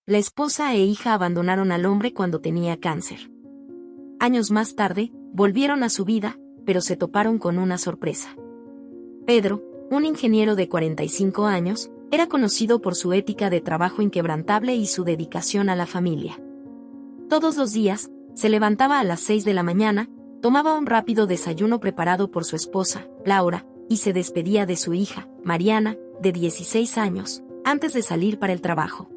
La esposa e hija abandonaron al hombre cuando tenía cáncer. Años más tarde, volvieron a su vida, pero se toparon con una sorpresa. Pedro, un ingeniero de 45 años, era conocido por su ética de trabajo inquebrantable y su dedicación a la familia. Todos los días, se levantaba a las 6 de la mañana, tomaba un rápido desayuno preparado por su esposa, Laura, y se despedía de su hija, Mariana, de 16 años, antes de salir para el trabajo.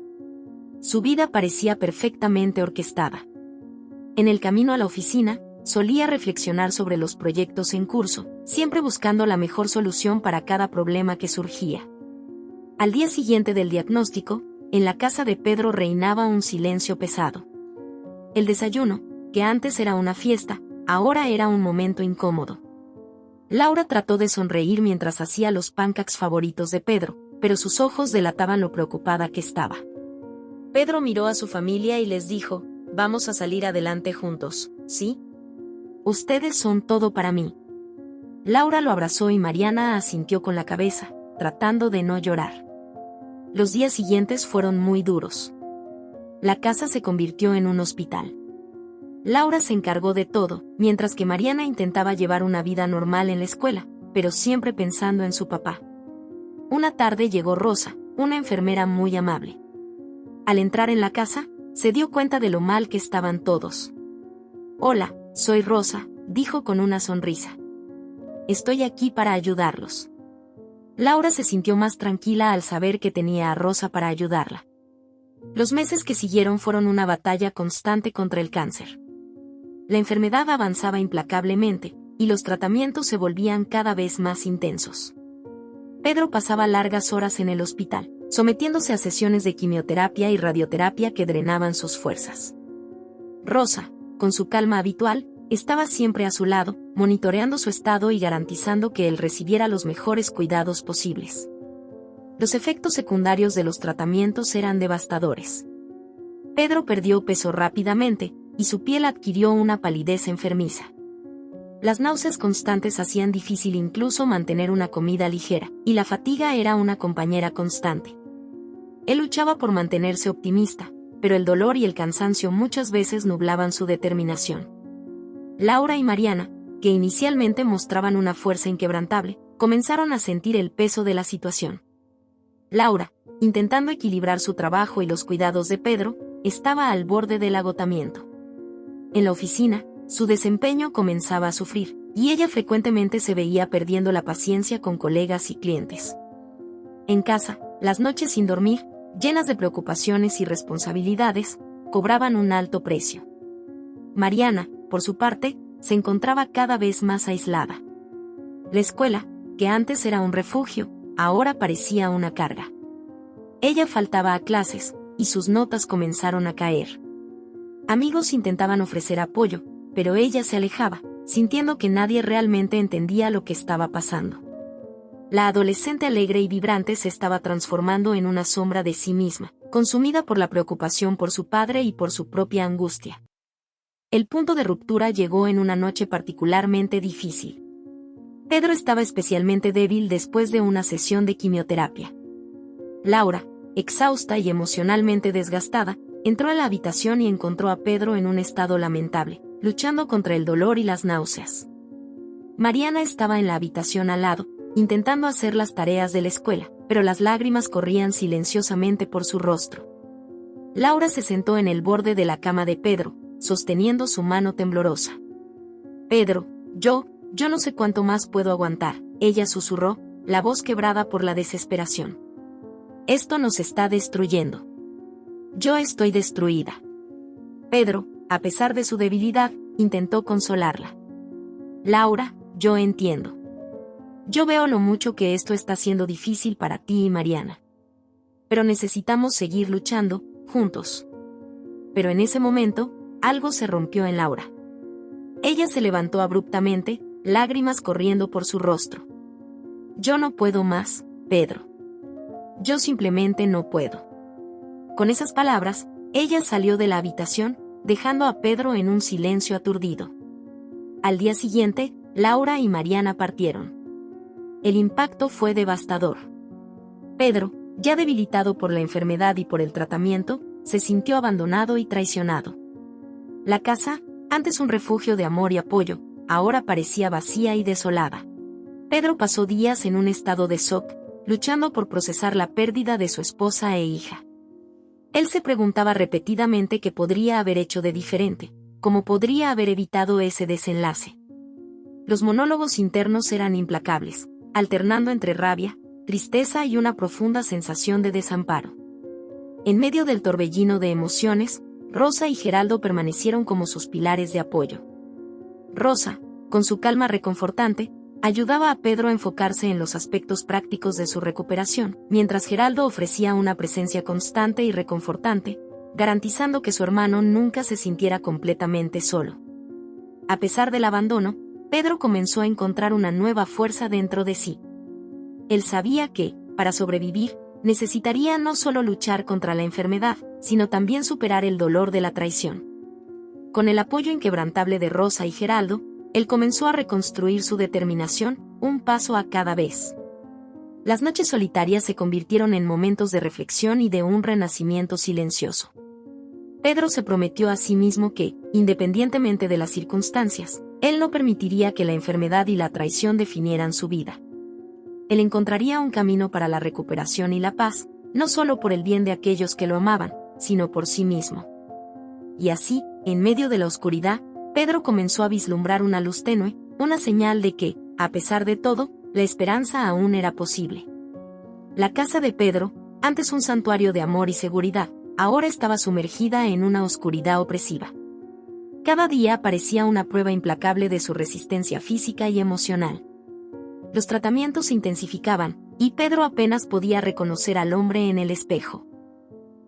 Su vida parecía perfectamente orquestada. En el camino a la oficina, solía reflexionar sobre los proyectos en curso, siempre buscando la mejor solución para cada problema que surgía. Al día siguiente del diagnóstico, en la casa de Pedro reinaba un silencio pesado. El desayuno, que antes era una fiesta, ahora era un momento incómodo. Laura trató de sonreír mientras hacía los pancakes favoritos de Pedro, pero sus ojos delataban lo preocupada que estaba. Pedro miró a su familia y les dijo: «Vamos a salir adelante juntos, ¿sí? Ustedes son todo para mí». Laura lo abrazó y Mariana asintió con la cabeza, tratando de no llorar. Los días siguientes fueron muy duros. La casa se convirtió en un hospital. Laura se encargó de todo, mientras que Mariana intentaba llevar una vida normal en la escuela, pero siempre pensando en su papá. Una tarde llegó Rosa, una enfermera muy amable. Al entrar en la casa, se dio cuenta de lo mal que estaban todos. «Hola, soy Rosa», dijo con una sonrisa. «Estoy aquí para ayudarlos». Laura se sintió más tranquila al saber que tenía a Rosa para ayudarla. Los meses que siguieron fueron una batalla constante contra el cáncer. La enfermedad avanzaba implacablemente, y los tratamientos se volvían cada vez más intensos. Pedro pasaba largas horas en el hospital, sometiéndose a sesiones de quimioterapia y radioterapia que drenaban sus fuerzas. Rosa, con su calma habitual, estaba siempre a su lado, monitoreando su estado y garantizando que él recibiera los mejores cuidados posibles. Los efectos secundarios de los tratamientos eran devastadores. Pedro perdió peso rápidamente, y su piel adquirió una palidez enfermiza. Las náuseas constantes hacían difícil incluso mantener una comida ligera, y la fatiga era una compañera constante. Él luchaba por mantenerse optimista, pero el dolor y el cansancio muchas veces nublaban su determinación. Laura y Mariana, que inicialmente mostraban una fuerza inquebrantable, comenzaron a sentir el peso de la situación. Laura, intentando equilibrar su trabajo y los cuidados de Pedro, estaba al borde del agotamiento. En la oficina, su desempeño comenzaba a sufrir, y ella frecuentemente se veía perdiendo la paciencia con colegas y clientes. En casa, las noches sin dormir, llenas de preocupaciones y responsabilidades, cobraban un alto precio. Mariana, por su parte, se encontraba cada vez más aislada. La escuela, que antes era un refugio, ahora parecía una carga. Ella faltaba a clases, y sus notas comenzaron a caer. Amigos intentaban ofrecer apoyo, pero ella se alejaba, sintiendo que nadie realmente entendía lo que estaba pasando. La adolescente alegre y vibrante se estaba transformando en una sombra de sí misma, consumida por la preocupación por su padre y por su propia angustia. El punto de ruptura llegó en una noche particularmente difícil. Pedro estaba especialmente débil después de una sesión de quimioterapia. Laura, exhausta y emocionalmente desgastada, entró a la habitación y encontró a Pedro en un estado lamentable, luchando contra el dolor y las náuseas. Mariana estaba en la habitación al lado, intentando hacer las tareas de la escuela, pero las lágrimas corrían silenciosamente por su rostro. Laura se sentó en el borde de la cama de Pedro, sosteniendo su mano temblorosa. «Pedro, yo no sé cuánto más puedo aguantar», ella susurró, la voz quebrada por la desesperación. «Esto nos está destruyendo. Yo estoy destruida». Pedro, a pesar de su debilidad, intentó consolarla. «Laura, yo entiendo. Yo veo lo mucho que esto está siendo difícil para ti y Mariana. Pero necesitamos seguir luchando, juntos». Pero en ese momento, algo se rompió en Laura. Ella se levantó abruptamente, lágrimas corriendo por su rostro. «Yo no puedo más, Pedro. Yo simplemente no puedo». Con esas palabras, ella salió de la habitación, dejando a Pedro en un silencio aturdido. Al día siguiente, Laura y Mariana partieron. El impacto fue devastador. Pedro, ya debilitado por la enfermedad y por el tratamiento, se sintió abandonado y traicionado. La casa, antes un refugio de amor y apoyo, ahora parecía vacía y desolada. Pedro pasó días en un estado de shock, luchando por procesar la pérdida de su esposa e hija. Él se preguntaba repetidamente qué podría haber hecho de diferente, cómo podría haber evitado ese desenlace. Los monólogos internos eran implacables, alternando entre rabia, tristeza y una profunda sensación de desamparo. En medio del torbellino de emociones, Rosa y Geraldo permanecieron como sus pilares de apoyo. Rosa, con su calma reconfortante, ayudaba a Pedro a enfocarse en los aspectos prácticos de su recuperación, mientras Geraldo ofrecía una presencia constante y reconfortante, garantizando que su hermano nunca se sintiera completamente solo. A pesar del abandono, Pedro comenzó a encontrar una nueva fuerza dentro de sí. Él sabía que, para sobrevivir, necesitaría no solo luchar contra la enfermedad, sino también superar el dolor de la traición. Con el apoyo inquebrantable de Rosa y Geraldo, él comenzó a reconstruir su determinación, un paso a cada vez. Las noches solitarias se convirtieron en momentos de reflexión y de un renacimiento silencioso. Pedro se prometió a sí mismo que, independientemente de las circunstancias, él no permitiría que la enfermedad y la traición definieran su vida. Él encontraría un camino para la recuperación y la paz, no solo por el bien de aquellos que lo amaban, sino por sí mismo. Y así, en medio de la oscuridad, Pedro comenzó a vislumbrar una luz tenue, una señal de que, a pesar de todo, la esperanza aún era posible. La casa de Pedro, antes un santuario de amor y seguridad, ahora estaba sumergida en una oscuridad opresiva. Cada día parecía una prueba implacable de su resistencia física y emocional. Los tratamientos se intensificaban, y Pedro apenas podía reconocer al hombre en el espejo.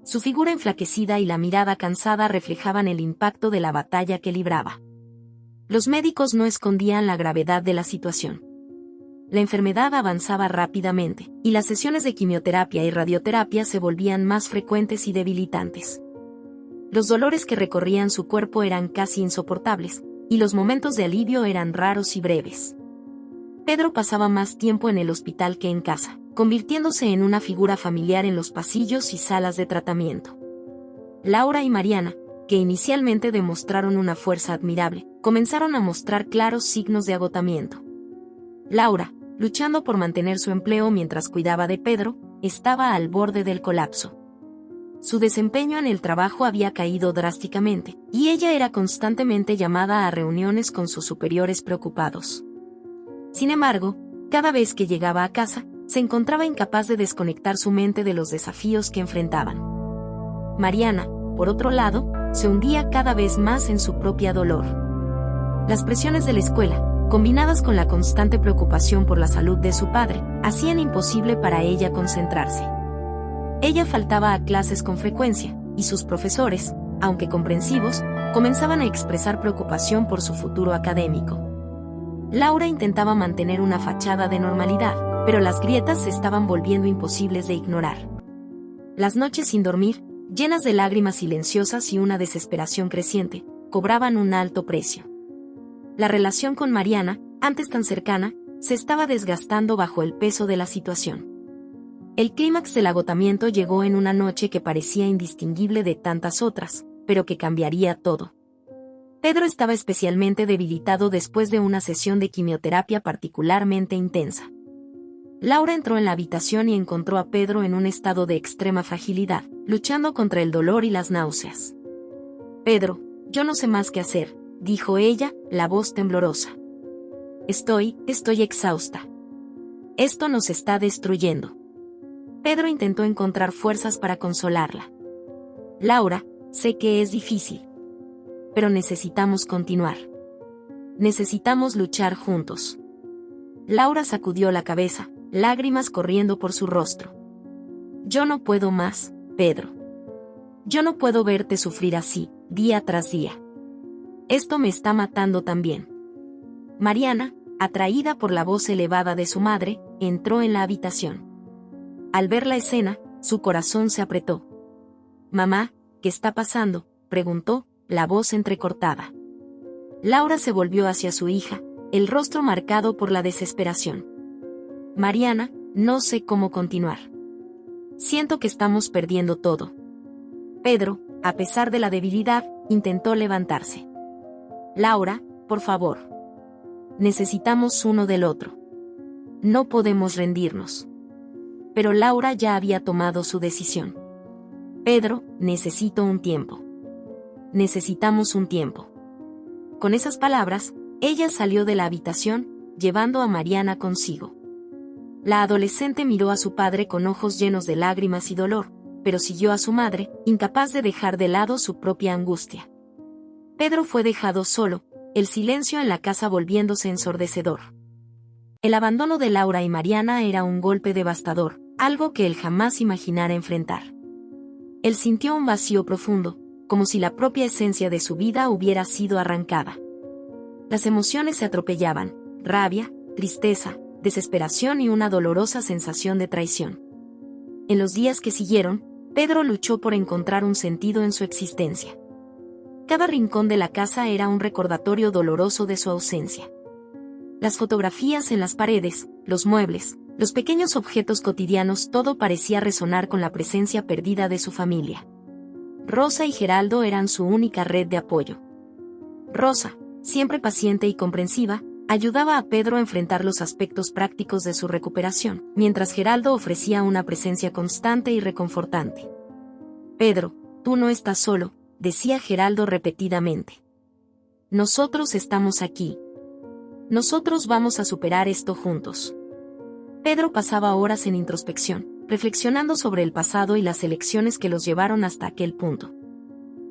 Su figura enflaquecida y la mirada cansada reflejaban el impacto de la batalla que libraba. Los médicos no escondían la gravedad de la situación. La enfermedad avanzaba rápidamente, y las sesiones de quimioterapia y radioterapia se volvían más frecuentes y debilitantes. Los dolores que recorrían su cuerpo eran casi insoportables, y los momentos de alivio eran raros y breves. Pedro pasaba más tiempo en el hospital que en casa, convirtiéndose en una figura familiar en los pasillos y salas de tratamiento. Laura y Mariana, que inicialmente demostraron una fuerza admirable, comenzaron a mostrar claros signos de agotamiento. Laura, luchando por mantener su empleo mientras cuidaba de Pedro, estaba al borde del colapso. Su desempeño en el trabajo había caído drásticamente, y ella era constantemente llamada a reuniones con sus superiores preocupados. Sin embargo, cada vez que llegaba a casa, se encontraba incapaz de desconectar su mente de los desafíos que enfrentaban. Mariana, por otro lado, se hundía cada vez más en su propio dolor. Las presiones de la escuela, combinadas con la constante preocupación por la salud de su padre, hacían imposible para ella concentrarse. Ella faltaba a clases con frecuencia, y sus profesores, aunque comprensivos, comenzaban a expresar preocupación por su futuro académico. Laura intentaba mantener una fachada de normalidad, pero las grietas se estaban volviendo imposibles de ignorar. Las noches sin dormir, llenas de lágrimas silenciosas y una desesperación creciente, cobraban un alto precio. La relación con Mariana, antes tan cercana, se estaba desgastando bajo el peso de la situación. El clímax del agotamiento llegó en una noche que parecía indistinguible de tantas otras, pero que cambiaría todo. Pedro estaba especialmente debilitado después de una sesión de quimioterapia particularmente intensa. Laura entró en la habitación y encontró a Pedro en un estado de extrema fragilidad, luchando contra el dolor y las náuseas. «Pedro, yo no sé más qué hacer», dijo ella, la voz temblorosa. Estoy exhausta. Esto nos está destruyendo». Pedro intentó encontrar fuerzas para consolarla. «Laura, sé que es difícil. Pero necesitamos continuar. Necesitamos luchar juntos». Laura sacudió la cabeza, lágrimas corriendo por su rostro. «Yo no puedo más, Pedro. Yo no puedo verte sufrir así, día tras día. Esto me está matando también». Mariana, atraída por la voz elevada de su madre, entró en la habitación. Al ver la escena, su corazón se apretó. «Mamá, ¿qué está pasando?», preguntó, la voz entrecortada. Laura se volvió hacia su hija, el rostro marcado por la desesperación. «Mariana, no sé cómo continuar. Siento que estamos perdiendo todo». Pedro, a pesar de la debilidad, intentó levantarse. Laura, por favor. Necesitamos uno del otro. No podemos rendirnos. Pero Laura ya había tomado su decisión. Pedro, necesito un tiempo. Necesitamos un tiempo. Con esas palabras, ella salió de la habitación, llevando a Mariana consigo. La adolescente miró a su padre con ojos llenos de lágrimas y dolor, pero siguió a su madre, incapaz de dejar de lado su propia angustia. Pedro fue dejado solo, el silencio en la casa volviéndose ensordecedor. El abandono de Laura y Mariana era un golpe devastador, algo que él jamás imaginara enfrentar. Él sintió un vacío profundo, como si la propia esencia de su vida hubiera sido arrancada. Las emociones se atropellaban: rabia, tristeza, desesperación y una dolorosa sensación de traición. En los días que siguieron, Pedro luchó por encontrar un sentido en su existencia. Cada rincón de la casa era un recordatorio doloroso de su ausencia. Las fotografías en las paredes, los muebles, los pequeños objetos cotidianos, todo parecía resonar con la presencia perdida de su familia. Rosa y Geraldo eran su única red de apoyo. Rosa, siempre paciente y comprensiva, ayudaba a Pedro a enfrentar los aspectos prácticos de su recuperación, mientras Geraldo ofrecía una presencia constante y reconfortante. Pedro, tú no estás solo, decía Geraldo repetidamente. Nosotros estamos aquí. Nosotros vamos a superar esto juntos. Pedro pasaba horas en introspección, reflexionando sobre el pasado y las elecciones que los llevaron hasta aquel punto.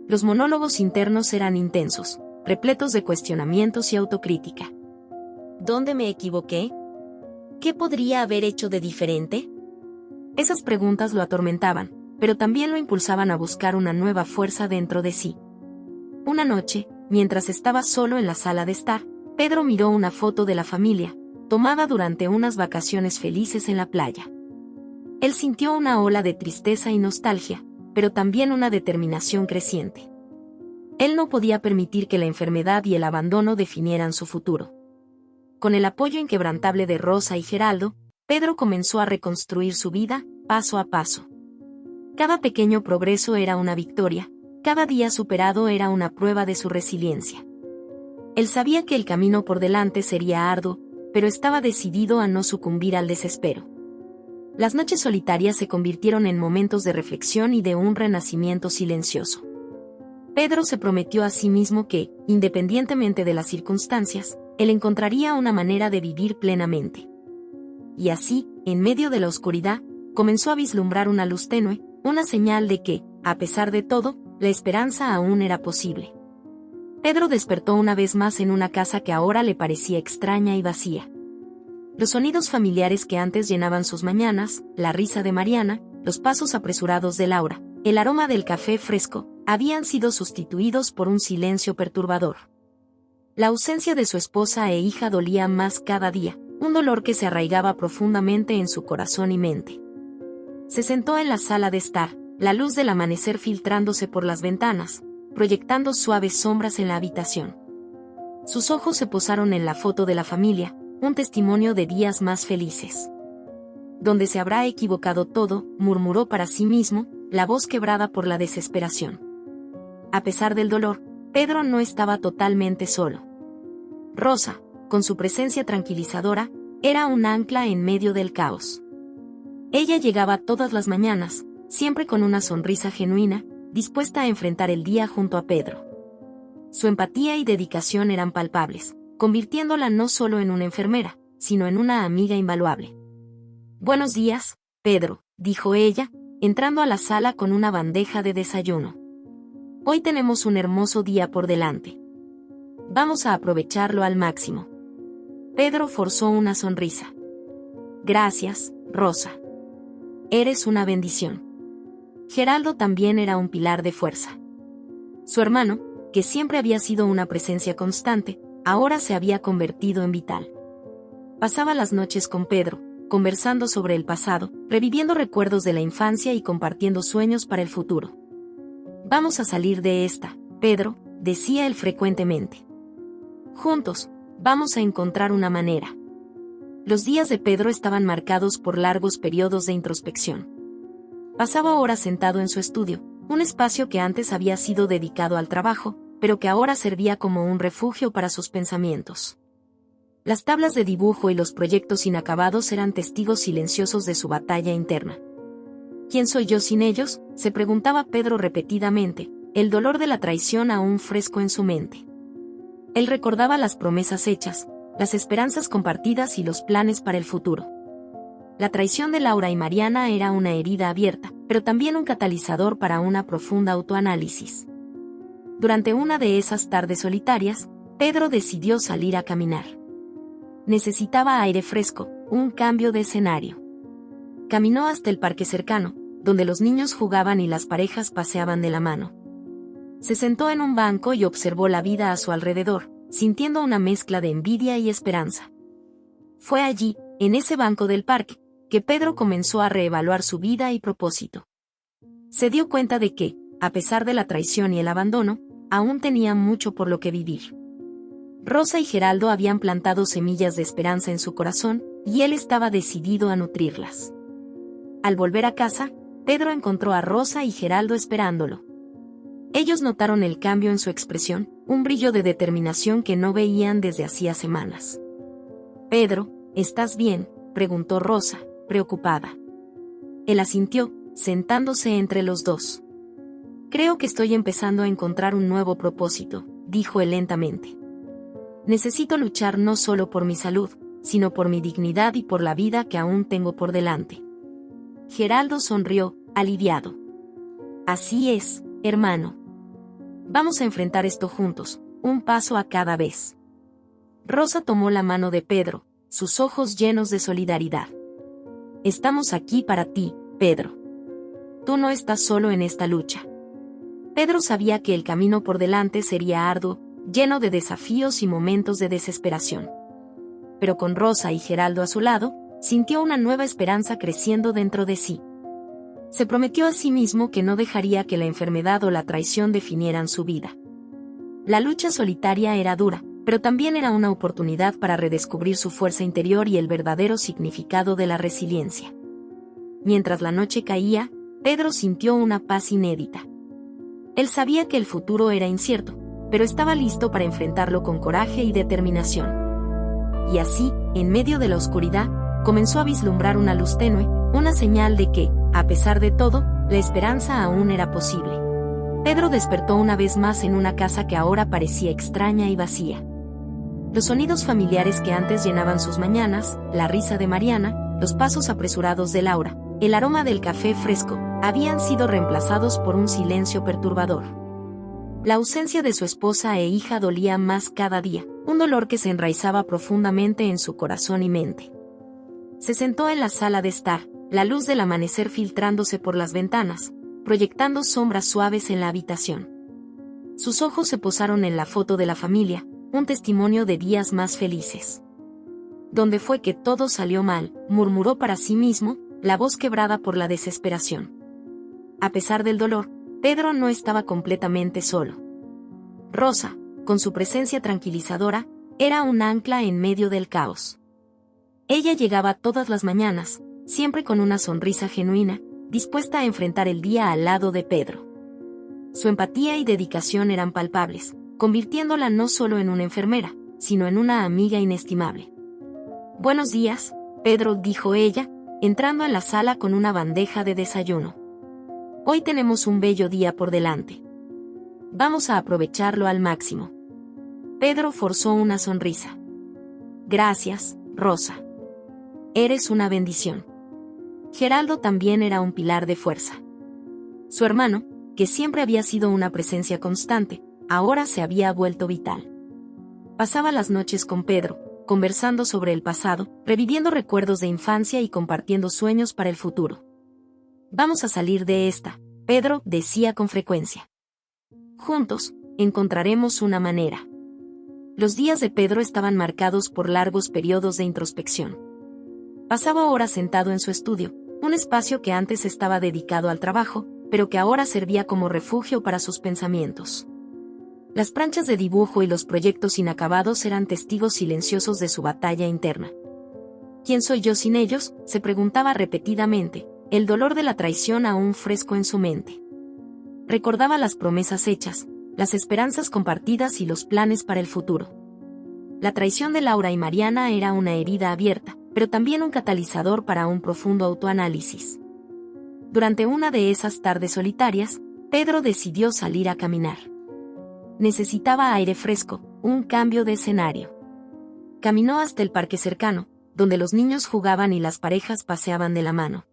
Los monólogos internos eran intensos, repletos de cuestionamientos y autocrítica. ¿Dónde me equivoqué? ¿Qué podría haber hecho de diferente? Esas preguntas lo atormentaban, pero también lo impulsaban a buscar una nueva fuerza dentro de sí. Una noche, mientras estaba solo en la sala de estar, Pedro miró una foto de la familia, tomada durante unas vacaciones felices en la playa. Él sintió una ola de tristeza y nostalgia, pero también una determinación creciente. Él no podía permitir que la enfermedad y el abandono definieran su futuro. Con el apoyo inquebrantable de Rosa y Geraldo, Pedro comenzó a reconstruir su vida, paso a paso. Cada pequeño progreso era una victoria, cada día superado era una prueba de su resiliencia. Él sabía que el camino por delante sería arduo, pero estaba decidido a no sucumbir al desespero. Las noches solitarias se convirtieron en momentos de reflexión y de un renacimiento silencioso. Pedro se prometió a sí mismo que, independientemente de las circunstancias, él encontraría una manera de vivir plenamente. Y así, en medio de la oscuridad, comenzó a vislumbrar una luz tenue, una señal de que, a pesar de todo, la esperanza aún era posible. Pedro despertó una vez más en una casa que ahora le parecía extraña y vacía. Los sonidos familiares que antes llenaban sus mañanas, la risa de Mariana, los pasos apresurados de Laura, el aroma del café fresco, habían sido sustituidos por un silencio perturbador. La ausencia de su esposa e hija dolía más cada día, un dolor que se arraigaba profundamente en su corazón y mente. Se sentó en la sala de estar, la luz del amanecer filtrándose por las ventanas, proyectando suaves sombras en la habitación. Sus ojos se posaron en la foto de la familia, un testimonio de días más felices. Donde se habrá equivocado todo, murmuró para sí mismo, la voz quebrada por la desesperación. A pesar del dolor, Pedro no estaba totalmente solo. Rosa, con su presencia tranquilizadora, era un ancla en medio del caos. Ella llegaba todas las mañanas, siempre con una sonrisa genuina, dispuesta a enfrentar el día junto a Pedro. Su empatía y dedicación eran palpables, convirtiéndola no solo en una enfermera, sino en una amiga invaluable. «Buenos días, Pedro», dijo ella, entrando a la sala con una bandeja de desayuno. «Hoy tenemos un hermoso día por delante. Vamos a aprovecharlo al máximo». Pedro forzó una sonrisa. «Gracias, Rosa. Eres una bendición». Geraldo también era un pilar de fuerza. Su hermano, que siempre había sido una presencia constante, ahora se había convertido en vital. Pasaba las noches con Pedro, conversando sobre el pasado, reviviendo recuerdos de la infancia y compartiendo sueños para el futuro. «Vamos a salir de esta, Pedro», decía él frecuentemente. «Juntos, vamos a encontrar una manera». Los días de Pedro estaban marcados por largos periodos de introspección. Pasaba horas sentado en su estudio, un espacio que antes había sido dedicado al trabajo, pero que ahora servía como un refugio para sus pensamientos. Las tablas de dibujo y los proyectos inacabados eran testigos silenciosos de su batalla interna. ¿Quién soy yo sin ellos?, se preguntaba Pedro repetidamente, el dolor de la traición aún fresco en su mente. Él recordaba las promesas hechas, las esperanzas compartidas y los planes para el futuro. La traición de Laura y Mariana era una herida abierta, pero también un catalizador para una profunda autoanálisis. Durante una de esas tardes solitarias, Pedro decidió salir a caminar. Necesitaba aire fresco, un cambio de escenario. Caminó hasta el parque cercano, donde los niños jugaban y las parejas paseaban de la mano. Se sentó en un banco y observó la vida a su alrededor, sintiendo una mezcla de envidia y esperanza. Fue allí, en ese banco del parque, que Pedro comenzó a reevaluar su vida y propósito. Se dio cuenta de que, a pesar de la traición y el abandono, aún tenía mucho por lo que vivir. Rosa y Geraldo habían plantado semillas de esperanza en su corazón, y él estaba decidido a nutrirlas. Al volver a casa, Pedro encontró a Rosa y Geraldo esperándolo. Ellos notaron el cambio en su expresión, un brillo de determinación que no veían desde hacía semanas. «Pedro, ¿estás bien?», preguntó Rosa, preocupada. Él asintió, sentándose entre los dos. «Creo que estoy empezando a encontrar un nuevo propósito», dijo él lentamente. «Necesito luchar no solo por mi salud, sino por mi dignidad y por la vida que aún tengo por delante». Geraldo sonrió, aliviado. «Así es, hermano. Vamos a enfrentar esto juntos, un paso a cada vez». Rosa tomó la mano de Pedro, sus ojos llenos de solidaridad. «Estamos aquí para ti, Pedro. Tú no estás solo en esta lucha». Pedro sabía que el camino por delante sería arduo, lleno de desafíos y momentos de desesperación. Pero con Rosa y Geraldo a su lado, sintió una nueva esperanza creciendo dentro de sí. Se prometió a sí mismo que no dejaría que la enfermedad o la traición definieran su vida. La lucha solitaria era dura, pero también era una oportunidad para redescubrir su fuerza interior y el verdadero significado de la resiliencia. Mientras la noche caía, Pedro sintió una paz inédita. Él sabía que el futuro era incierto, pero estaba listo para enfrentarlo con coraje y determinación. Y así, en medio de la oscuridad, comenzó a vislumbrar una luz tenue, una señal de que, a pesar de todo, la esperanza aún era posible. Pedro despertó una vez más en una casa que ahora parecía extraña y vacía. Los sonidos familiares que antes llenaban sus mañanas, la risa de Mariana, los pasos apresurados de Laura, el aroma del café fresco, habían sido reemplazados por un silencio perturbador. La ausencia de su esposa e hija dolía más cada día, un dolor que se enraizaba profundamente en su corazón y mente. Se sentó en la sala de estar, la luz del amanecer filtrándose por las ventanas, proyectando sombras suaves en la habitación. Sus ojos se posaron en la foto de la familia, un testimonio de días más felices. «¿Dónde fue que todo salió mal?», murmuró para sí mismo, la voz quebrada por la desesperación. A pesar del dolor, Pedro no estaba completamente solo. Rosa, con su presencia tranquilizadora, era un ancla en medio del caos. Ella llegaba todas las mañanas, siempre con una sonrisa genuina, dispuesta a enfrentar el día al lado de Pedro. Su empatía y dedicación eran palpables, convirtiéndola no solo en una enfermera, sino en una amiga inestimable. «Buenos días, Pedro», dijo ella, entrando en la sala con una bandeja de desayuno. «Hoy tenemos un bello día por delante. Vamos a aprovecharlo al máximo». Pedro forzó una sonrisa. «Gracias, Rosa. Eres una bendición». Geraldo también era un pilar de fuerza. Su hermano, que siempre había sido una presencia constante, ahora se había vuelto vital. Pasaba las noches con Pedro, conversando sobre el pasado, reviviendo recuerdos de infancia y compartiendo sueños para el futuro. «Vamos a salir de esta», Pedro decía con frecuencia. «Juntos, encontraremos una manera». Los días de Pedro estaban marcados por largos periodos de introspección. Pasaba horas sentado en su estudio, un espacio que antes estaba dedicado al trabajo, pero que ahora servía como refugio para sus pensamientos. Las planchas de dibujo y los proyectos inacabados eran testigos silenciosos de su batalla interna. «¿Quién soy yo sin ellos?», se preguntaba repetidamente, el dolor de la traición aún fresco en su mente. Recordaba las promesas hechas, las esperanzas compartidas y los planes para el futuro. La traición de Laura y Mariana era una herida abierta, pero también un catalizador para un profundo autoanálisis. Durante una de esas tardes solitarias, Pedro decidió salir a caminar. Necesitaba aire fresco, un cambio de escenario. Caminó hasta el parque cercano, donde los niños jugaban y las parejas paseaban de la mano.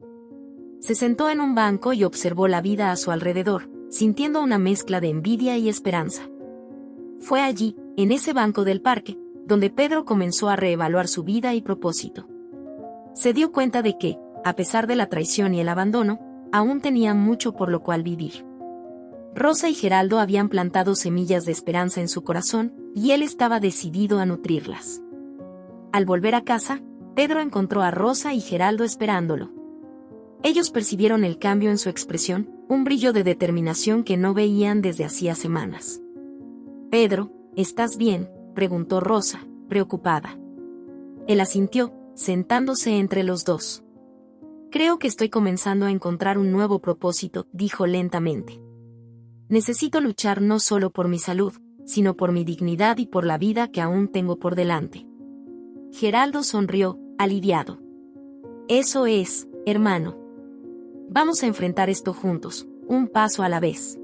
Se sentó en un banco y observó la vida a su alrededor, sintiendo una mezcla de envidia y esperanza. Fue allí, en ese banco del parque, donde Pedro comenzó a reevaluar su vida y propósito. Se dio cuenta de que, a pesar de la traición y el abandono, aún tenía mucho por lo cual vivir. Rosa y Geraldo habían plantado semillas de esperanza en su corazón, y él estaba decidido a nutrirlas. Al volver a casa, Pedro encontró a Rosa y Geraldo esperándolo. Ellos percibieron el cambio en su expresión, un brillo de determinación que no veían desde hacía semanas. «Pedro, ¿estás bien?», preguntó Rosa, preocupada. Él asintió, sentándose entre los dos. «Creo que estoy comenzando a encontrar un nuevo propósito», dijo lentamente. «Necesito luchar no solo por mi salud, sino por mi dignidad y por la vida que aún tengo por delante». Geraldo sonrió, aliviado. «Eso es, hermano. Vamos a enfrentar esto juntos, un paso a la vez».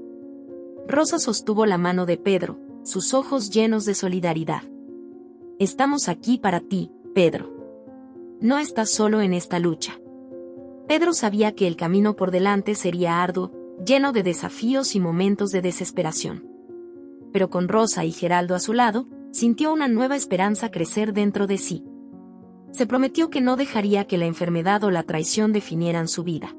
Rosa sostuvo la mano de Pedro, sus ojos llenos de solidaridad. «Estamos aquí para ti, Pedro. No estás solo en esta lucha». Pedro sabía que el camino por delante sería arduo, lleno de desafíos y momentos de desesperación. Pero con Rosa y Geraldo a su lado, sintió una nueva esperanza crecer dentro de sí. Se prometió que no dejaría que la enfermedad o la traición definieran su vida.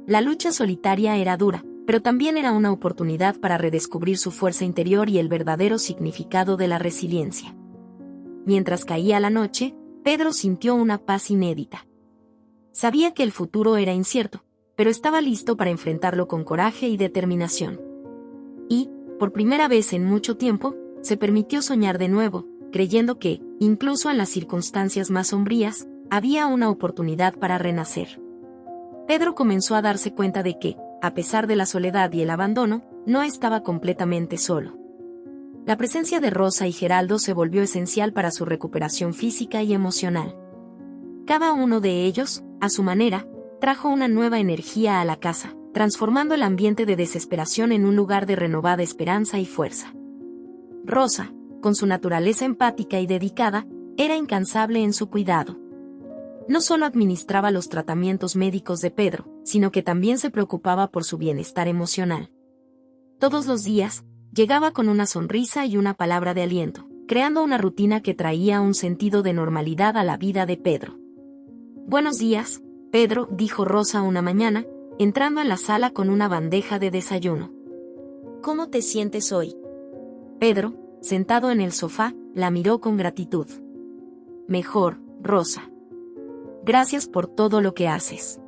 La lucha solitaria era dura, pero también era una oportunidad para redescubrir su fuerza interior y el verdadero significado de la resiliencia. Mientras caía la noche, Pedro sintió una paz inédita. Sabía que el futuro era incierto, pero estaba listo para enfrentarlo con coraje y determinación. Y, por primera vez en mucho tiempo, se permitió soñar de nuevo, creyendo que, incluso en las circunstancias más sombrías, había una oportunidad para renacer. Pedro comenzó a darse cuenta de que, a pesar de la soledad y el abandono, no estaba completamente solo. La presencia de Rosa y Geraldo se volvió esencial para su recuperación física y emocional. Cada uno de ellos, a su manera, trajo una nueva energía a la casa, transformando el ambiente de desesperación en un lugar de renovada esperanza y fuerza. Rosa, con su naturaleza empática y dedicada, era incansable en su cuidado. No solo administraba los tratamientos médicos de Pedro, sino que también se preocupaba por su bienestar emocional. Todos los días, llegaba con una sonrisa y una palabra de aliento, creando una rutina que traía un sentido de normalidad a la vida de Pedro. «Buenos días, Pedro», dijo Rosa una mañana, entrando en la sala con una bandeja de desayuno. «¿Cómo te sientes hoy?». Pedro, sentado en el sofá, la miró con gratitud. «Mejor, Rosa. Gracias por todo lo que haces.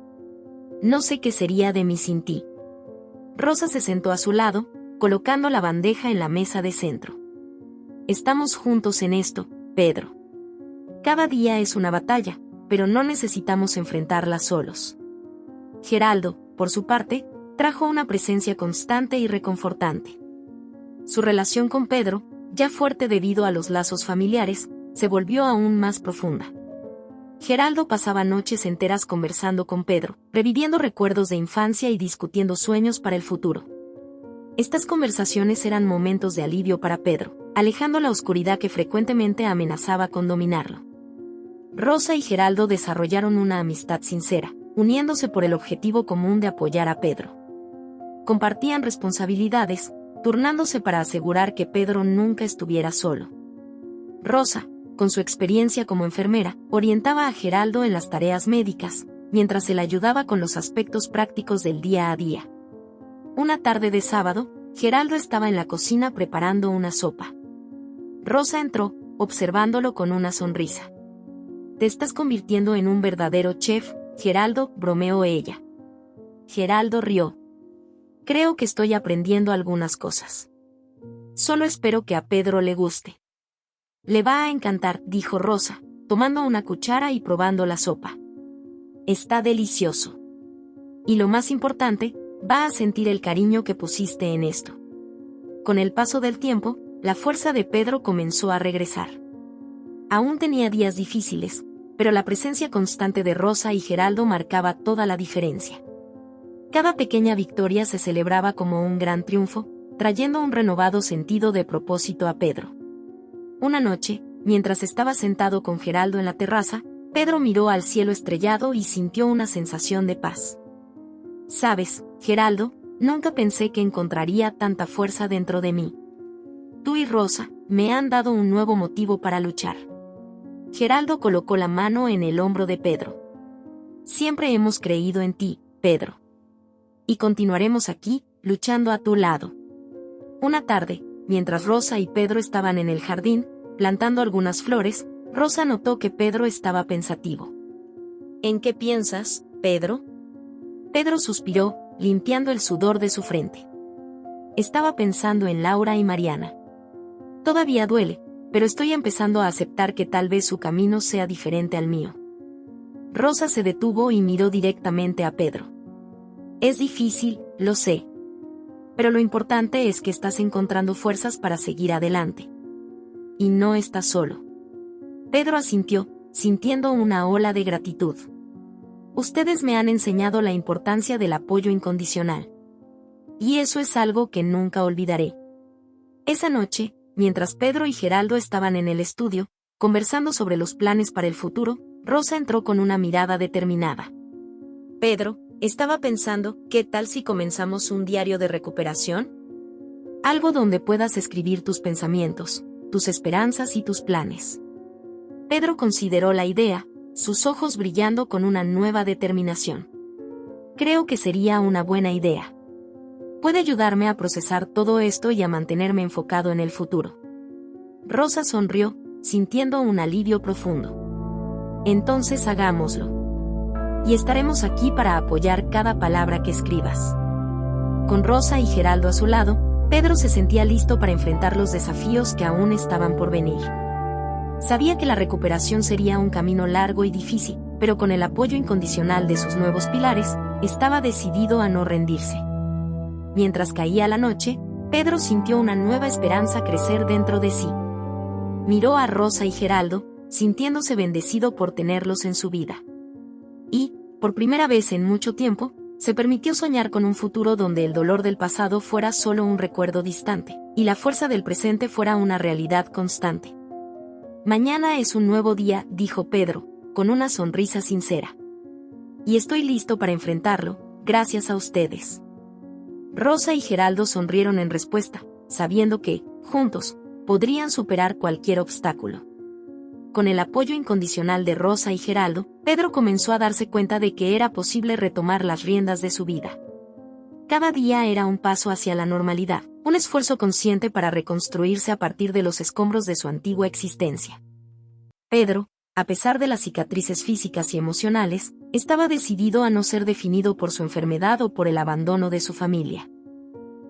No sé qué sería de mí sin ti». Rosa se sentó a su lado, colocando la bandeja en la mesa de centro. «Estamos juntos en esto, Pedro. Cada día es una batalla, pero no necesitamos enfrentarla solos». Geraldo, por su parte, trajo una presencia constante y reconfortante. Su relación con Pedro, ya fuerte debido a los lazos familiares, se volvió aún más profunda. Geraldo pasaba noches enteras conversando con Pedro, reviviendo recuerdos de infancia y discutiendo sueños para el futuro. Estas conversaciones eran momentos de alivio para Pedro, alejando la oscuridad que frecuentemente amenazaba con dominarlo. Rosa y Geraldo desarrollaron una amistad sincera, uniéndose por el objetivo común de apoyar a Pedro. Compartían responsabilidades, turnándose para asegurar que Pedro nunca estuviera solo. Rosa, con su experiencia como enfermera, orientaba a Geraldo en las tareas médicas, mientras él ayudaba con los aspectos prácticos del día a día. Una tarde de sábado, Geraldo estaba en la cocina preparando una sopa. Rosa entró, observándolo con una sonrisa. «Te estás convirtiendo en un verdadero chef, Geraldo», bromeó ella. Geraldo rió. «Creo que estoy aprendiendo algunas cosas. Solo espero que a Pedro le guste». «Le va a encantar», dijo Rosa, tomando una cuchara y probando la sopa. «Está delicioso. Y lo más importante, va a sentir el cariño que pusiste en esto. Con el paso del tiempo, la fuerza de Pedro comenzó a regresar. Aún tenía días difíciles, pero la presencia constante de Rosa y Geraldo marcaba toda la diferencia. Cada pequeña victoria se celebraba como un gran triunfo, trayendo un renovado sentido de propósito a Pedro. Una noche, mientras estaba sentado con Geraldo en la terraza, Pedro miró al cielo estrellado y sintió una sensación de paz. «Sabes, Geraldo, nunca pensé que encontraría tanta fuerza dentro de mí. Tú y Rosa me han dado un nuevo motivo para luchar». Geraldo colocó la mano en el hombro de Pedro. «Siempre hemos creído en ti, Pedro. Y continuaremos aquí, luchando a tu lado». Una tarde, mientras Rosa y Pedro estaban en el jardín, plantando algunas flores, Rosa notó que Pedro estaba pensativo. «¿En qué piensas, Pedro?». Pedro suspiró, limpiando el sudor de su frente. «Estaba pensando en Laura y Mariana. Todavía duele, pero estoy empezando a aceptar que tal vez su camino sea diferente al mío». Rosa se detuvo y miró directamente a Pedro. «Es difícil, lo sé. Pero lo importante es que estás encontrando fuerzas para seguir adelante. Y no estás solo». Pedro asintió, sintiendo una ola de gratitud. «Ustedes me han enseñado la importancia del apoyo incondicional. Y eso es algo que nunca olvidaré». Esa noche, mientras Pedro y Geraldo estaban en el estudio, conversando sobre los planes para el futuro, Rosa entró con una mirada determinada. «Pedro, estaba pensando, ¿qué tal si comenzamos un diario de recuperación? Algo donde puedas escribir tus pensamientos, tus esperanzas y tus planes». Pedro consideró la idea, sus ojos brillando con una nueva determinación. «Creo que sería una buena idea. Puede ayudarme a procesar todo esto y a mantenerme enfocado en el futuro». Rosa sonrió, sintiendo un alivio profundo. «Entonces hagámoslo. Y estaremos aquí para apoyar cada palabra que escribas». Con Rosa y Geraldo a su lado, Pedro se sentía listo para enfrentar los desafíos que aún estaban por venir. Sabía que la recuperación sería un camino largo y difícil, pero con el apoyo incondicional de sus nuevos pilares, estaba decidido a no rendirse. Mientras caía la noche, Pedro sintió una nueva esperanza crecer dentro de sí. Miró a Rosa y Geraldo, sintiéndose bendecido por tenerlos en su vida. Y, por primera vez en mucho tiempo, se permitió soñar con un futuro donde el dolor del pasado fuera solo un recuerdo distante, y la fuerza del presente fuera una realidad constante. «Mañana es un nuevo día», dijo Pedro, con una sonrisa sincera. «Y estoy listo para enfrentarlo, gracias a ustedes». Rosa y Geraldo sonrieron en respuesta, sabiendo que, juntos, podrían superar cualquier obstáculo. Con el apoyo incondicional de Rosa y Geraldo, Pedro comenzó a darse cuenta de que era posible retomar las riendas de su vida. Cada día era un paso hacia la normalidad, un esfuerzo consciente para reconstruirse a partir de los escombros de su antigua existencia. Pedro, a pesar de las cicatrices físicas y emocionales, estaba decidido a no ser definido por su enfermedad o por el abandono de su familia.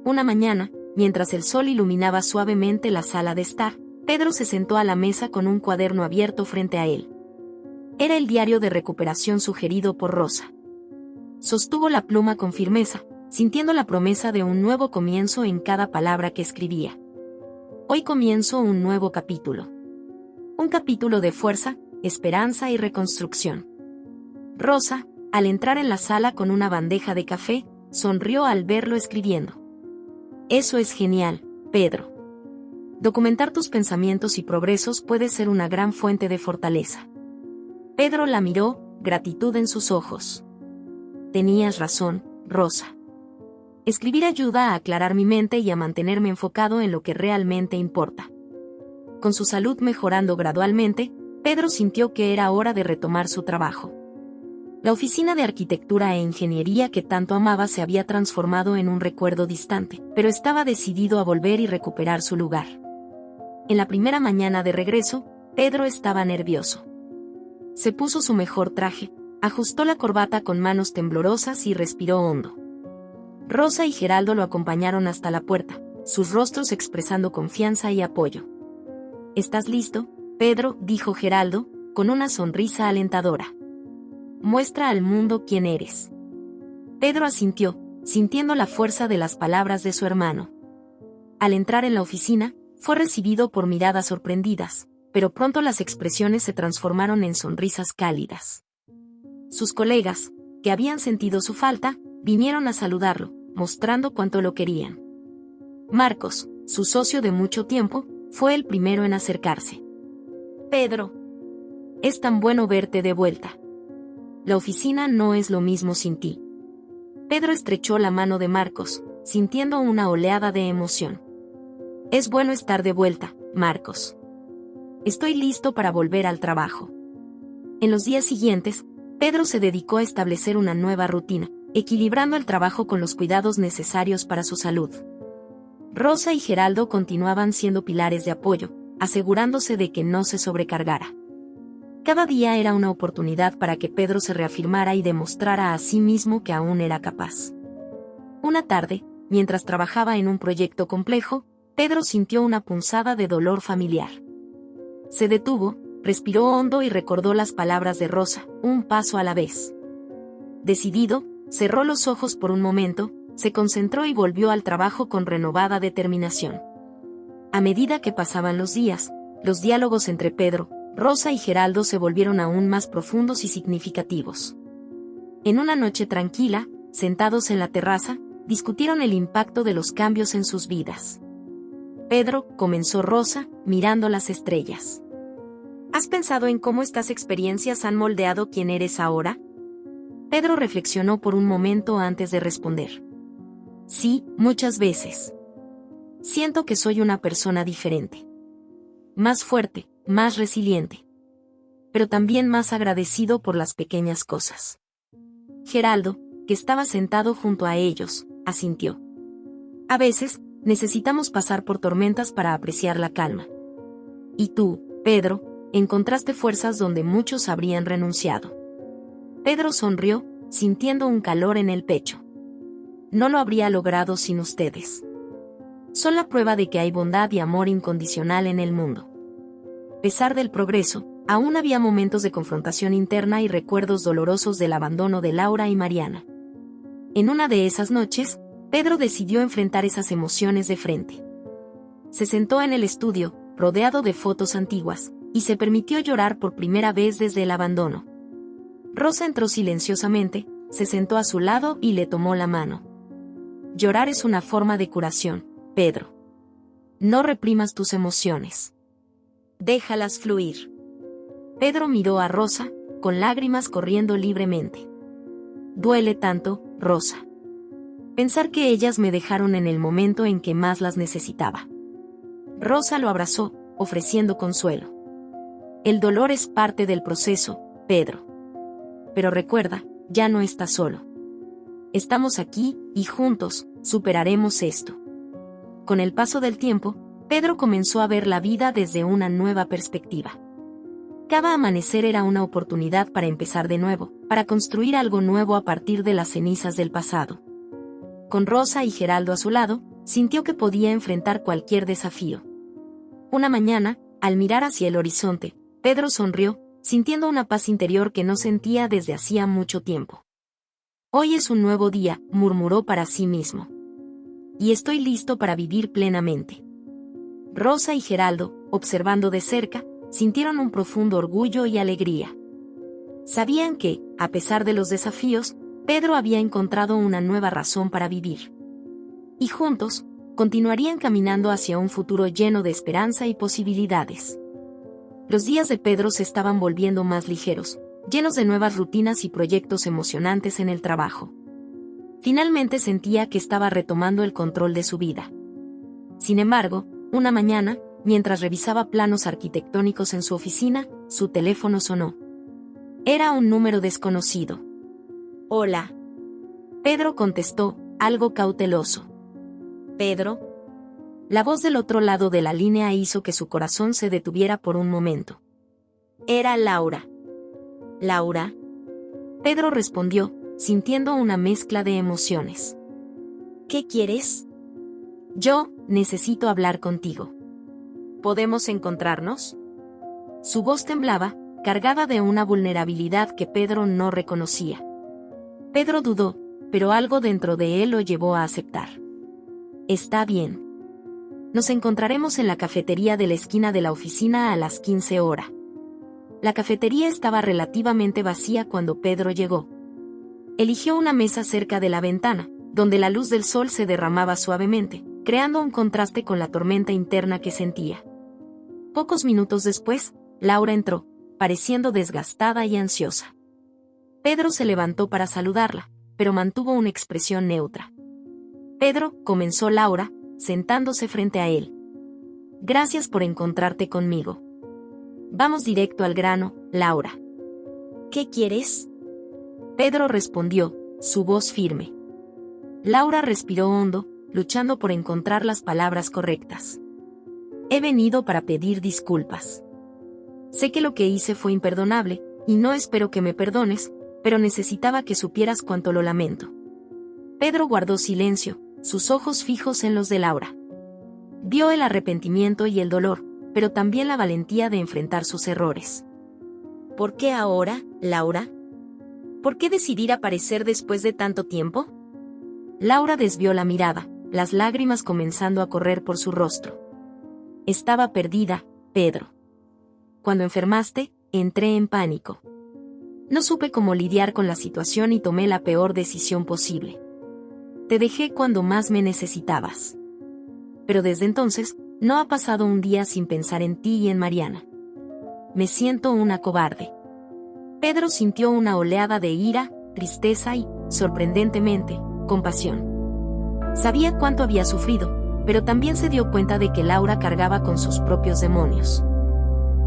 Una mañana, mientras el sol iluminaba suavemente la sala de estar, Pedro se sentó a la mesa con un cuaderno abierto frente a él. Era el diario de recuperación sugerido por Rosa. Sostuvo la pluma con firmeza, sintiendo la promesa de un nuevo comienzo en cada palabra que escribía. «Hoy comienzo un nuevo capítulo. Un capítulo de fuerza, esperanza y reconstrucción». Rosa, al entrar en la sala con una bandeja de café, sonrió al verlo escribiendo. «Eso es genial, Pedro. Documentar tus pensamientos y progresos puede ser una gran fuente de fortaleza». Pedro la miró, gratitud en sus ojos. «Tenías razón, Rosa. Escribir ayuda a aclarar mi mente y a mantenerme enfocado en lo que realmente importa». Con su salud mejorando gradualmente, Pedro sintió que era hora de retomar su trabajo. La oficina de arquitectura e ingeniería que tanto amaba se había transformado en un recuerdo distante, pero estaba decidido a volver y recuperar su lugar. En la primera mañana de regreso, Pedro estaba nervioso. Se puso su mejor traje, ajustó la corbata con manos temblorosas y respiró hondo. Rosa y Geraldo lo acompañaron hasta la puerta, sus rostros expresando confianza y apoyo. «¿Estás listo, Pedro?», dijo Geraldo, con una sonrisa alentadora. «Muestra al mundo quién eres». Pedro asintió, sintiendo la fuerza de las palabras de su hermano. Al entrar en la oficina, fue recibido por miradas sorprendidas, pero pronto las expresiones se transformaron en sonrisas cálidas. Sus colegas, que habían sentido su falta, vinieron a saludarlo, mostrando cuánto lo querían. Marcos, su socio de mucho tiempo, fue el primero en acercarse. «Pedro, es tan bueno verte de vuelta. La oficina no es lo mismo sin ti». Pedro estrechó la mano de Marcos, sintiendo una oleada de emoción. «Es bueno estar de vuelta, Marcos. Estoy listo para volver al trabajo». En los días siguientes, Pedro se dedicó a establecer una nueva rutina, equilibrando el trabajo con los cuidados necesarios para su salud. Rosa y Geraldo continuaban siendo pilares de apoyo, asegurándose de que no se sobrecargara. Cada día era una oportunidad para que Pedro se reafirmara y demostrara a sí mismo que aún era capaz. Una tarde, mientras trabajaba en un proyecto complejo, Pedro sintió una punzada de dolor familiar. Se detuvo, respiró hondo y recordó las palabras de Rosa, un paso a la vez. Decidido, cerró los ojos por un momento, se concentró y volvió al trabajo con renovada determinación. A medida que pasaban los días, los diálogos entre Pedro, Rosa y Geraldo se volvieron aún más profundos y significativos. En una noche tranquila, sentados en la terraza, discutieron el impacto de los cambios en sus vidas. «Pedro», comenzó Rosa, mirando las estrellas. «¿Has pensado en cómo estas experiencias han moldeado quién eres ahora?» Pedro reflexionó por un momento antes de responder. «Sí, muchas veces. Siento que soy una persona diferente. Más fuerte, más resiliente. Pero también más agradecido por las pequeñas cosas». Geraldo, que estaba sentado junto a ellos, asintió. «A veces, necesitamos pasar por tormentas para apreciar la calma. Y tú, Pedro, encontraste fuerzas donde muchos habrían renunciado». Pedro sonrió, sintiendo un calor en el pecho. «No lo habría logrado sin ustedes. Son la prueba de que hay bondad y amor incondicional en el mundo». A pesar del progreso, aún había momentos de confrontación interna y recuerdos dolorosos del abandono de Laura y Mariana. En una de esas noches, Pedro decidió enfrentar esas emociones de frente. Se sentó en el estudio, rodeado de fotos antiguas, y se permitió llorar por primera vez desde el abandono. Rosa entró silenciosamente, se sentó a su lado y le tomó la mano. «Llorar es una forma de curación, Pedro. No reprimas tus emociones. Déjalas fluir». Pedro miró a Rosa, con lágrimas corriendo libremente. «Duele tanto, Rosa. Pensar que ellas me dejaron en el momento en que más las necesitaba». Rosa lo abrazó, ofreciendo consuelo. «El dolor es parte del proceso, Pedro. Pero recuerda, ya no estás solo. Estamos aquí, y juntos, superaremos esto». Con el paso del tiempo, Pedro comenzó a ver la vida desde una nueva perspectiva. Cada amanecer era una oportunidad para empezar de nuevo, para construir algo nuevo a partir de las cenizas del pasado. Con Rosa y Geraldo a su lado, sintió que podía enfrentar cualquier desafío. Una mañana, al mirar hacia el horizonte, Pedro sonrió, sintiendo una paz interior que no sentía desde hacía mucho tiempo. «Hoy es un nuevo día», murmuró para sí mismo. «Y estoy listo para vivir plenamente». Rosa y Geraldo, observando de cerca, sintieron un profundo orgullo y alegría. Sabían que, a pesar de los desafíos, Pedro había encontrado una nueva razón para vivir. Y juntos, continuarían caminando hacia un futuro lleno de esperanza y posibilidades. Los días de Pedro se estaban volviendo más ligeros, llenos de nuevas rutinas y proyectos emocionantes en el trabajo. Finalmente sentía que estaba retomando el control de su vida. Sin embargo, una mañana, mientras revisaba planos arquitectónicos en su oficina, su teléfono sonó. Era un número desconocido. «Hola». Pedro contestó, algo cauteloso. «¿Pedro?». La voz del otro lado de la línea hizo que su corazón se detuviera por un momento. Era Laura. «¿Laura?». Pedro respondió, sintiendo una mezcla de emociones. «¿Qué quieres?». «Yo necesito hablar contigo. ¿Podemos encontrarnos?». Su voz temblaba, cargada de una vulnerabilidad que Pedro no reconocía. Pedro dudó, pero algo dentro de él lo llevó a aceptar. Está bien. Nos encontraremos en la cafetería de la esquina de la oficina a las 15 horas. La cafetería estaba relativamente vacía cuando Pedro llegó. Eligió una mesa cerca de la ventana, donde la luz del sol se derramaba suavemente, creando un contraste con la tormenta interna que sentía. Pocos minutos después, Laura entró, pareciendo desgastada y ansiosa. Pedro se levantó para saludarla, pero mantuvo una expresión neutra. Pedro, comenzó Laura, sentándose frente a él. Gracias por encontrarte conmigo. Vamos directo al grano, Laura. ¿Qué quieres? Pedro respondió, su voz firme. Laura respiró hondo, luchando por encontrar las palabras correctas. He venido para pedir disculpas. Sé que lo que hice fue imperdonable, y no espero que me perdones, pero necesitaba que supieras cuánto lo lamento. Pedro guardó silencio, sus ojos fijos en los de Laura. Vio el arrepentimiento y el dolor, pero también la valentía de enfrentar sus errores. ¿Por qué ahora, Laura? ¿Por qué decidir aparecer después de tanto tiempo? Laura desvió la mirada, las lágrimas comenzando a correr por su rostro. Estaba perdida, Pedro. Cuando enfermaste, entré en pánico. No supe cómo lidiar con la situación y tomé la peor decisión posible. Te dejé cuando más me necesitabas. Pero desde entonces, no ha pasado un día sin pensar en ti y en Mariana. Me siento una cobarde. Pedro sintió una oleada de ira, tristeza y, sorprendentemente, compasión. Sabía cuánto había sufrido, pero también se dio cuenta de que Laura cargaba con sus propios demonios.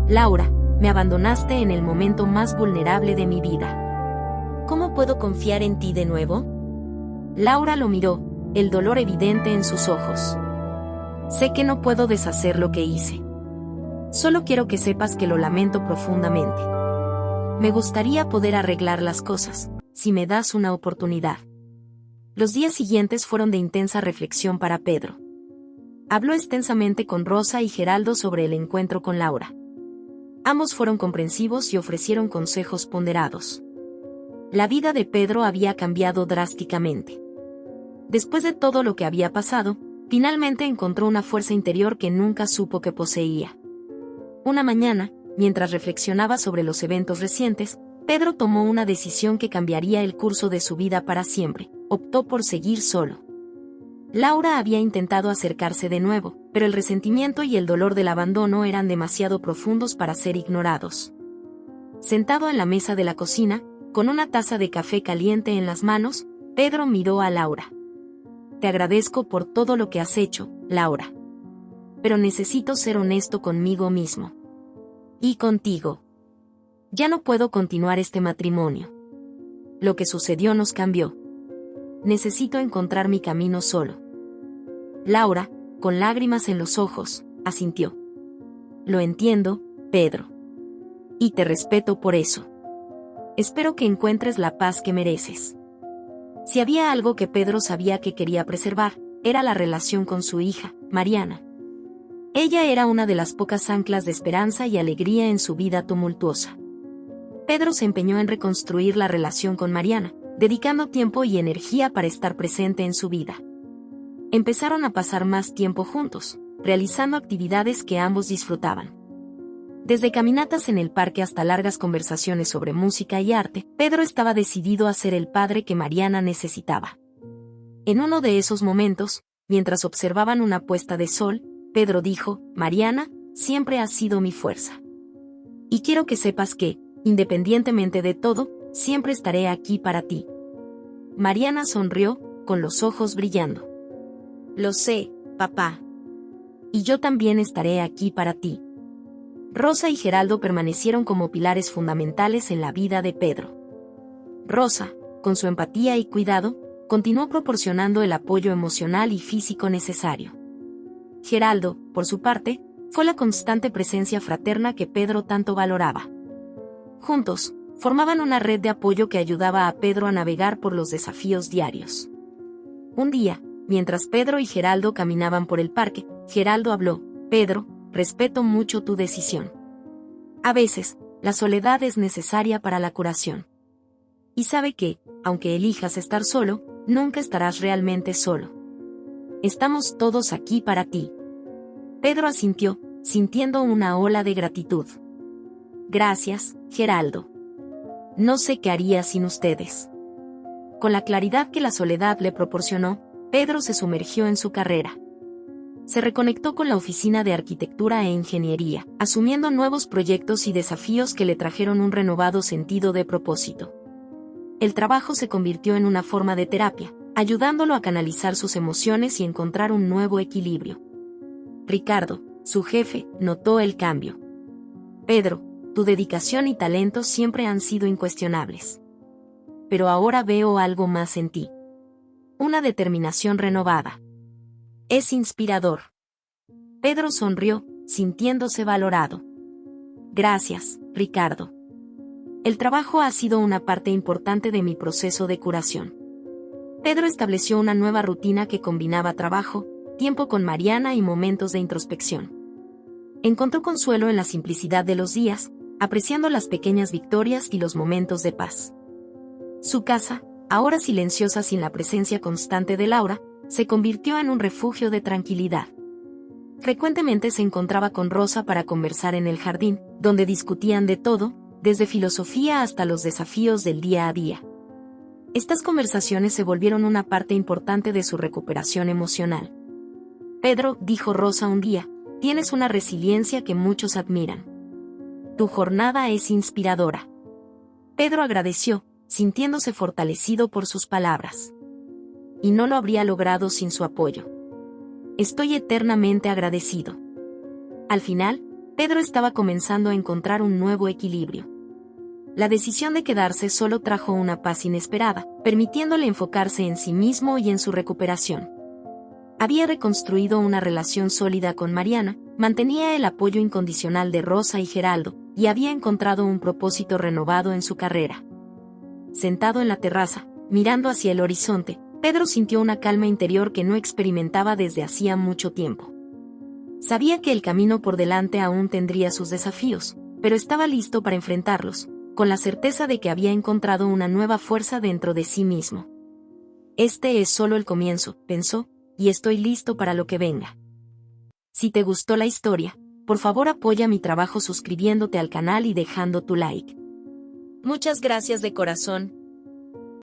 Laura, me abandonaste en el momento más vulnerable de mi vida. ¿Cómo puedo confiar en ti de nuevo? Laura lo miró, el dolor evidente en sus ojos. Sé que no puedo deshacer lo que hice. Solo quiero que sepas que lo lamento profundamente. Me gustaría poder arreglar las cosas, si me das una oportunidad. Los días siguientes fueron de intensa reflexión para Pedro. Habló extensamente con Rosa y Geraldo sobre el encuentro con Laura. Ambos fueron comprensivos y ofrecieron consejos ponderados. La vida de Pedro había cambiado drásticamente. Después de todo lo que había pasado, finalmente encontró una fuerza interior que nunca supo que poseía. Una mañana, mientras reflexionaba sobre los eventos recientes, Pedro tomó una decisión que cambiaría el curso de su vida para siempre. Optó por seguir solo. Laura había intentado acercarse de nuevo, pero el resentimiento y el dolor del abandono eran demasiado profundos para ser ignorados. Sentado en la mesa de la cocina, con una taza de café caliente en las manos, Pedro miró a Laura. Te agradezco por todo lo que has hecho, Laura. Pero necesito ser honesto conmigo mismo. Y contigo. Ya no puedo continuar este matrimonio. Lo que sucedió nos cambió. Necesito encontrar mi camino solo. Laura, con lágrimas en los ojos, asintió. Lo entiendo, Pedro. Y te respeto por eso. Espero que encuentres la paz que mereces. Si había algo que Pedro sabía que quería preservar, era la relación con su hija, Mariana. Ella era una de las pocas anclas de esperanza y alegría en su vida tumultuosa. Pedro se empeñó en reconstruir la relación con Mariana, dedicando tiempo y energía para estar presente en su vida. Empezaron a pasar más tiempo juntos, realizando actividades que ambos disfrutaban. Desde caminatas en el parque hasta largas conversaciones sobre música y arte, Pedro estaba decidido a ser el padre que Mariana necesitaba. En uno de esos momentos, mientras observaban una puesta de sol, Pedro dijo, Mariana, siempre has sido mi fuerza. Y quiero que sepas que, independientemente de todo, siempre estaré aquí para ti. Mariana sonrió, con los ojos brillando. Lo sé, papá. Y yo también estaré aquí para ti. Rosa y Geraldo permanecieron como pilares fundamentales en la vida de Pedro. Rosa, con su empatía y cuidado, continuó proporcionando el apoyo emocional y físico necesario. Geraldo, por su parte, fue la constante presencia fraterna que Pedro tanto valoraba. Juntos, formaban una red de apoyo que ayudaba a Pedro a navegar por los desafíos diarios. Un día, mientras Pedro y Geraldo caminaban por el parque, Geraldo habló, Pedro, respeto mucho tu decisión. A veces, la soledad es necesaria para la curación. Y sabe que, aunque elijas estar solo, nunca estarás realmente solo. Estamos todos aquí para ti. Pedro asintió, sintiendo una ola de gratitud. Gracias, Geraldo. No sé qué haría sin ustedes. Con la claridad que la soledad le proporcionó, Pedro se sumergió en su carrera. Se reconectó con la oficina de arquitectura e ingeniería, asumiendo nuevos proyectos y desafíos que le trajeron un renovado sentido de propósito. El trabajo se convirtió en una forma de terapia, ayudándolo a canalizar sus emociones y encontrar un nuevo equilibrio. Ricardo, su jefe, notó el cambio. Pedro, tu dedicación y talento siempre han sido incuestionables. Pero ahora veo algo más en ti. Una determinación renovada. Es inspirador. Pedro sonrió, sintiéndose valorado. Gracias, Ricardo. El trabajo ha sido una parte importante de mi proceso de curación. Pedro estableció una nueva rutina que combinaba trabajo, tiempo con Mariana y momentos de introspección. Encontró consuelo en la simplicidad de los días, apreciando las pequeñas victorias y los momentos de paz. Su casa, ahora silenciosa sin la presencia constante de Laura, se convirtió en un refugio de tranquilidad. Frecuentemente se encontraba con Rosa para conversar en el jardín, donde discutían de todo, desde filosofía hasta los desafíos del día a día. Estas conversaciones se volvieron una parte importante de su recuperación emocional. Pedro, dijo Rosa un día, tienes una resiliencia que muchos admiran. Tu jornada es inspiradora. Pedro agradeció, sintiéndose fortalecido por sus palabras. Y no lo habría logrado sin su apoyo. Estoy eternamente agradecido. Al final, Pedro estaba comenzando a encontrar un nuevo equilibrio. La decisión de quedarse solo trajo una paz inesperada, permitiéndole enfocarse en sí mismo y en su recuperación. Había reconstruido una relación sólida con Mariana, mantenía el apoyo incondicional de Rosa y Geraldo, y había encontrado un propósito renovado en su carrera. Sentado en la terraza, mirando hacia el horizonte, Pedro sintió una calma interior que no experimentaba desde hacía mucho tiempo. Sabía que el camino por delante aún tendría sus desafíos, pero estaba listo para enfrentarlos, con la certeza de que había encontrado una nueva fuerza dentro de sí mismo. Este es solo el comienzo, pensó, y estoy listo para lo que venga. Si te gustó la historia, por favor apoya mi trabajo suscribiéndote al canal y dejando tu like. Muchas gracias de corazón.